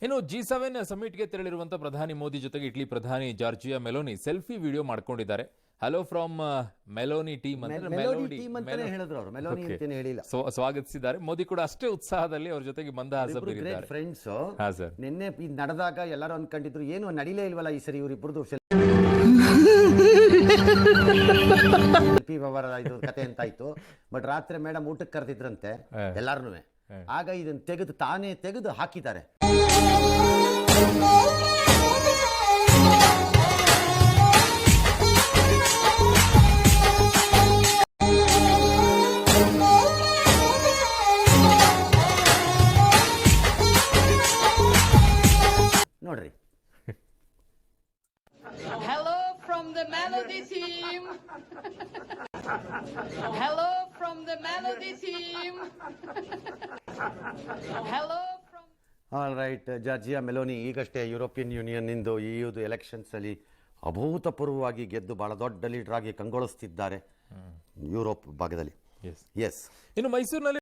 ಇನ್ನು G7 ಸಮಿಟ್ಗೆ ತೆರಳಿರುವಂತಹ ಪ್ರಧಾನಿ ಮೋದಿ ಜೊತೆಗೆ ಇಟಲಿ ಪ್ರಧಾನಿ ಜಾರ್ಜಿಯಾ ಮೆಲೋನಿ ಸೆಲ್ಫಿ ವಿಡಿಯೋ ಮಾಡ್ಕೊಂಡಿದ್ದಾರೆ. ಹಲೋ ಫ್ರಮ್ ಮೆಲೋನಿ ಟೀಮ್ ಸ್ವಾಗತಿಸಿದ್ದಾರೆ. ಮೋದಿ ಕೂಡ ಅಷ್ಟೇ ಉತ್ಸಾಹದಲ್ಲಿ ಅವ್ರ ಜೊತೆಗೆ ಮಂದಹಾಸರಿದ್ದಾರೆ. ಫ್ರೆಂಡ್ಸ್ ನಿನ್ನೆ ನಡೆದಾಗ ಎಲ್ಲರೂ ಅನ್ಕೊಂಡಿದ್ರು ಏನು ನಡಿಲೇ ಇಲ್ವಲ್ಲ ಈ ಸರಿ ಇವರಿಬ್ಬರದು ವ್ಯವಹಾರ ಇದು ಕತೆ ಅಂತ ಆಯ್ತು. ಬಟ್ ರಾತ್ರಿ ಮೇಡಮ್ ಊಟಕ್ಕೆ ಕರೆದಿದ್ರಂತೆ ಎಲ್ಲಾರ್ನು. ಆಗ ಇದನ್ನ ತೆಗೆದು ಹಾಕಿದ್ದಾರೆ. ನೋಡ್ರಿ. Hello from the Melody team. Hello from the Melody team. Hello from all right. Georgia Meloni ಈಗಷ್ಟೇ ಯುರೋಪಿಯನ್ ಯೂನಿಯನ್ ಇಂದು EU ಎಲೆಕ್ಷನ್ಸ್ ಅಲ್ಲಿ ಅಭೂತಪೂರ್ವವಾಗಿ ಗೆದ್ದು ಬಹಳ ದೊಡ್ಡ ಲೀಡರ್ ಆಗಿ ಕಂಗೊಳಿಸುತ್ತಿದ್ದಾರೆ ಯುರೋಪ್ ಭಾಗದಲ್ಲಿ. ಇನ್ನು ಮೈಸೂರಿನಲ್ಲಿ